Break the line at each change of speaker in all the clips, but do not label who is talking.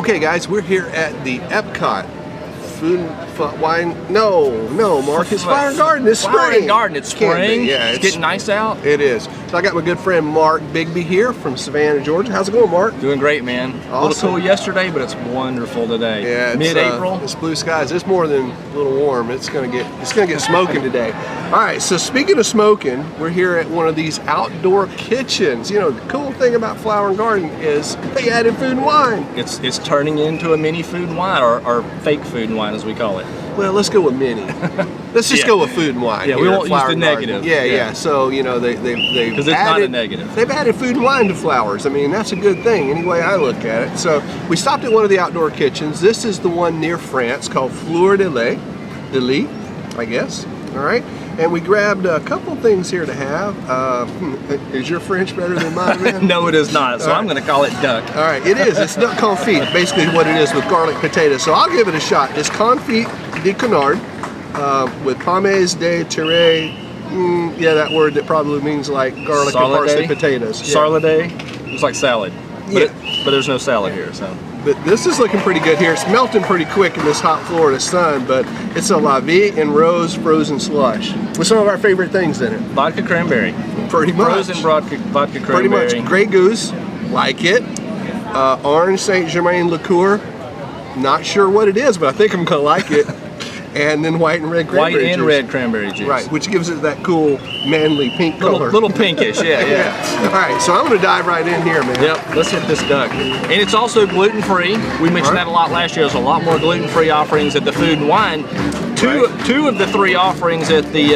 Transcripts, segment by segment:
Okay, guys, we're here at the Epcot Wine. No, Mark, it's Flower and Garden. It's spring.
Flower and Garden. It's spring.
Yeah,
it's getting nice out.
It is. So I got my good friend Mark Bigby here from Savannah, Georgia. How's it going, Mark?
Doing great, man.
Awesome.
A little cool yesterday, but it's wonderful today.
Yeah,
mid-April.
It's blue skies. It's more than a little warm. It's gonna get smoking today. All right. So speaking of smoking, we're here at one of these outdoor kitchens. You know, the cool thing about Flower and Garden is they added food and wine.
It's turning into a mini food and wine, or fake food and wine as we call it.
Well, let's go with mini. Let's just go with food and wine.
Yeah, we won't use the negative.
Yeah. So you know they've
because it's not a negative.
They've added food and wine to flowers. I mean, that's a good thing any way I look at it. So we stopped at one of the outdoor kitchens. This is the one near France called Fleur De Lys, I guess. All right. And we grabbed a couple things here to have. Is your French better than mine, man?
No, it is not. So I'm going to call it duck.
All right, it is. It's duck confit, basically what it is with garlic potatoes. So I'll give it a shot. It's confit de canard with pommes de terre. Yeah, that word that probably means like garlic and parsley potatoes. Yeah.
Sarladay. It's like salad. But there's no salad here, so.
But this is looking pretty good here. It's melting pretty quick in this hot Florida sun, but it's a La Vie and Rose frozen slush with some of our favorite things in it.
Vodka cranberry.
Pretty much.
Frozen vodka cranberry.
Pretty much. Grey Goose, like it. Orange Saint Germain liqueur. Not sure what it is, but I think I'm gonna like it. And then white and red cranberry juice.
Red cranberry juice.
Right, which gives it that cool, manly pink color.
Little pinkish, yeah.
All right, so I'm going to dive right in here, man.
Yep, let's hit this duck. And it's also gluten-free. We mentioned that a lot last year. There's a lot more gluten-free offerings at the Food and Wine. Two of the three offerings at the...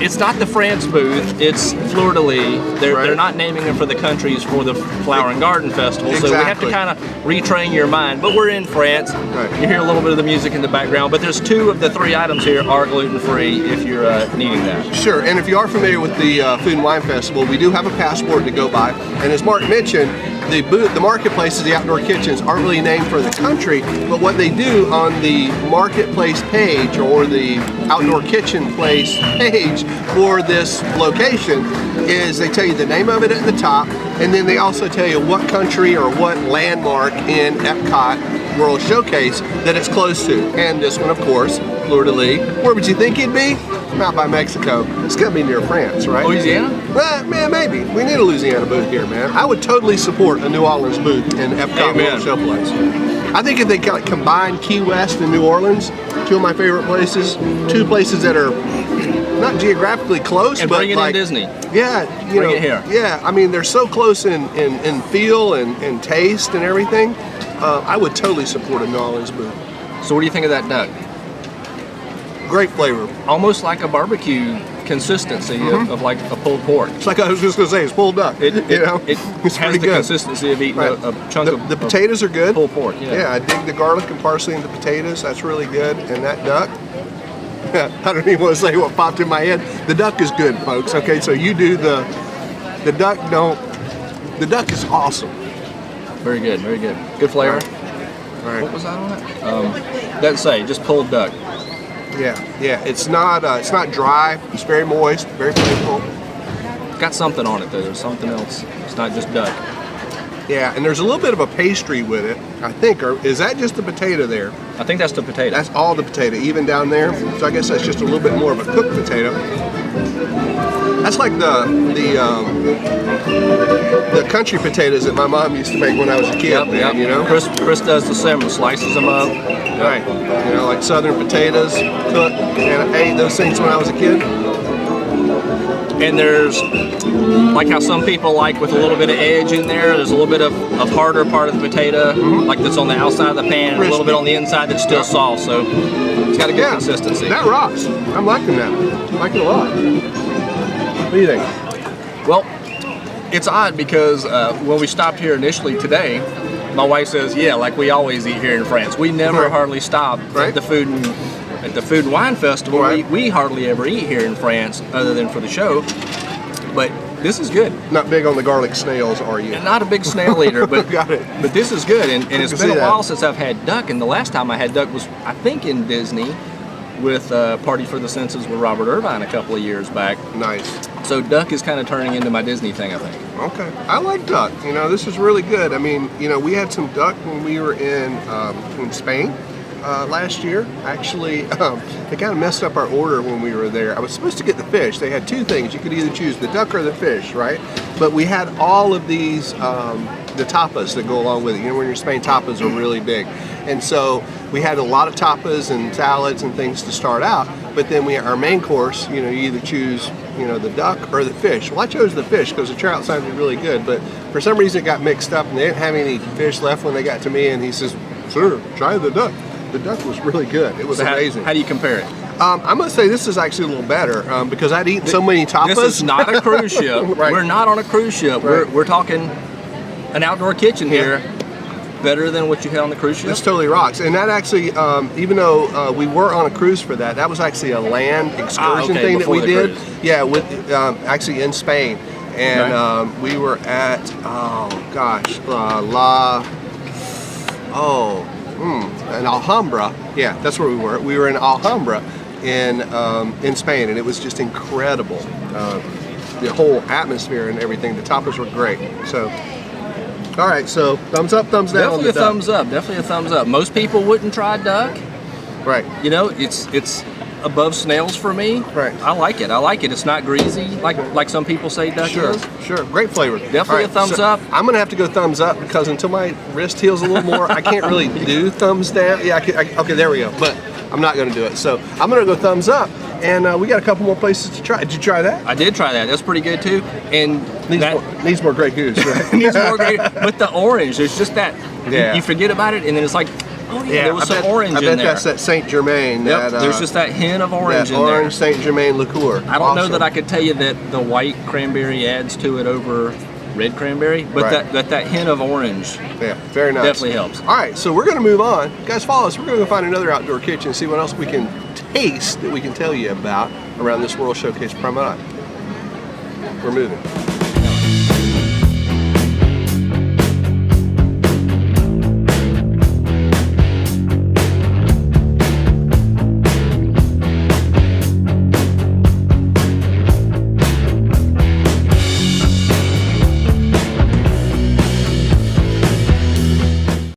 it's not the France booth, it's Fleur De Lys. They're not naming them for the countries for the Flower and Garden Festival, so we have to kind of retrain your mind. But we're in France. Right. You hear a little bit of the music in the background, but there's two of the three items here are gluten-free if you're needing that.
Sure, and if you are familiar with the Food and Wine Festival, we do have a passport to go by, and as Mark mentioned, the marketplaces, the outdoor kitchens, aren't really named for the country, but what they do on the marketplace page or the outdoor kitchen place page for this location is they tell you the name of it at the top, and then they also tell you what country or what landmark in Epcot World Showcase that it's close to. And this one, of course, Fleur De Lys. Where would you think it'd be? Out by Mexico. It's gonna be near France, right?
Louisiana?
Man, maybe. We need a Louisiana booth here, man. I would totally support a New Orleans booth in Epcot World Showplace. I think if they combine Key West and New Orleans, two of my favorite places, two places that are not geographically close,
and
but
bring it
like,
in Disney.
Yeah,
bring it here.
Yeah, I mean they're so close in feel and taste and everything. I would totally support a New Orleans booth.
So what do you think of that duck?
Great flavor.
Almost like a barbecue consistency of like a pulled pork.
It's like I was just gonna say, it's pulled duck.
It has the consistency of eating a chunk of
the potatoes are good.
Pulled pork. Yeah,
I dig the garlic and parsley and the potatoes. That's really good. And that duck. I don't even want to say what popped in my head. The duck is good, folks. Okay, so you do the duck. The duck is awesome.
Very good. Very good. Good flavor.
All right.
What was that on it? Doesn't say. Just pulled duck.
Yeah. It's not dry. It's very moist, very flavorful.
Got something on it though. There's something else. It's not just duck.
Yeah, and there's a little bit of a pastry with it, I think. Or is that just the potato there?
I think that's the potato.
That's all the potato, even down there. So I guess that's just a little bit more of a cooked potato. That's like the country potatoes that my mom used to make when I was a kid.
Yep.
You know,
Chris does the same, slices them up.
Right. You know, like southern potatoes cooked, and I ate those things when I was a kid.
And there's, like how some people like with a little bit of edge in there, there's a little bit of harder part of the potato, like that's on the outside of the pan, and a little bit on the inside that's still soft, so it's got a good consistency.
That rocks. I'm liking that. I like it a lot. What do you think?
Well, it's odd because when we stopped here initially today, my wife says, yeah, like we always eat here in France. We never hardly stop at the Food and Wine Festival. We hardly ever eat here in France other than for the show. But this is good.
Not big on the garlic snails, are you?
And not a big snail eater, but
got it.
But this is good. And it's been a while since I've had duck. And the last time I had duck was, I think, in Disney with Party for the Senses with Robert Irvine a couple of years back.
Nice.
So duck is kind of turning into my Disney thing, I think.
Okay, I like duck. You know, this is really good. I mean, you know, we had some duck when we were in Spain last year. Actually, they kind of messed up our order when we were there. I was supposed to get the fish. They had two things. You could either choose the duck or the fish, right? But we had all of these, the tapas that go along with it. You know, when you're in Spain, tapas are really big. And so we had a lot of tapas and salads and things to start out. But then our main course, you know, you either choose, you know, the duck or the fish. Well, I chose the fish because the trout sounded really good. But for some reason it got mixed up and they didn't have any fish left when they got to me. And he says, "Sir, try the duck." The duck was really good. It was amazing.
How do you compare it?
I'm going to say this is actually a little better because I'd eaten so many tapas.
This is not a cruise ship.
Right.
We're not on a cruise ship.
Right.
We're talking an outdoor kitchen here. Better than what you had on the cruise ship?
This totally rocks. And that actually, even though we were on a cruise for that, that was actually a land excursion thing that we did.
Cruise.
Yeah, with actually in Spain. And we were at, in Alhambra. Yeah, that's where we were. We were in Alhambra in Spain, and it was just incredible. The whole atmosphere and everything. The tapas were great. So, all right, so thumbs up, thumbs down.
Definitely a thumbs up. Definitely a thumbs up. Most people wouldn't try duck.
Right.
You know, it's above snails for me.
Right.
I like it. I like it. It's not greasy like some people say duck is.
Sure. Great flavor.
Definitely a thumbs up.
I'm gonna have to go thumbs up because until my wrist heals a little more, I can't really do thumbs down. Yeah. Okay. There we go. But I'm not gonna do it. So I'm gonna go thumbs up. And we got a couple more places to try. Did you try that?
I did try that. That's pretty good too. And
needs more Grey Goose. Right?
needs more Grey. With the orange, there's just that.
Yeah.
You forget about it, and then it's like, oh yeah, there was some orange in there.
I bet that's that Saint Germain.
Yep. There's just that hint of orange in there.
Orange Saint Germain liqueur.
I don't know that I could tell you that the white cranberry adds to it over red cranberry, but that hint of orange.
Yeah, very nice.
Definitely helps.
All right, so we're going to move on. Guys, follow us. We're going to go find another outdoor kitchen and see what else we can taste that we can tell you about around this World Showcase Promenade. We're moving.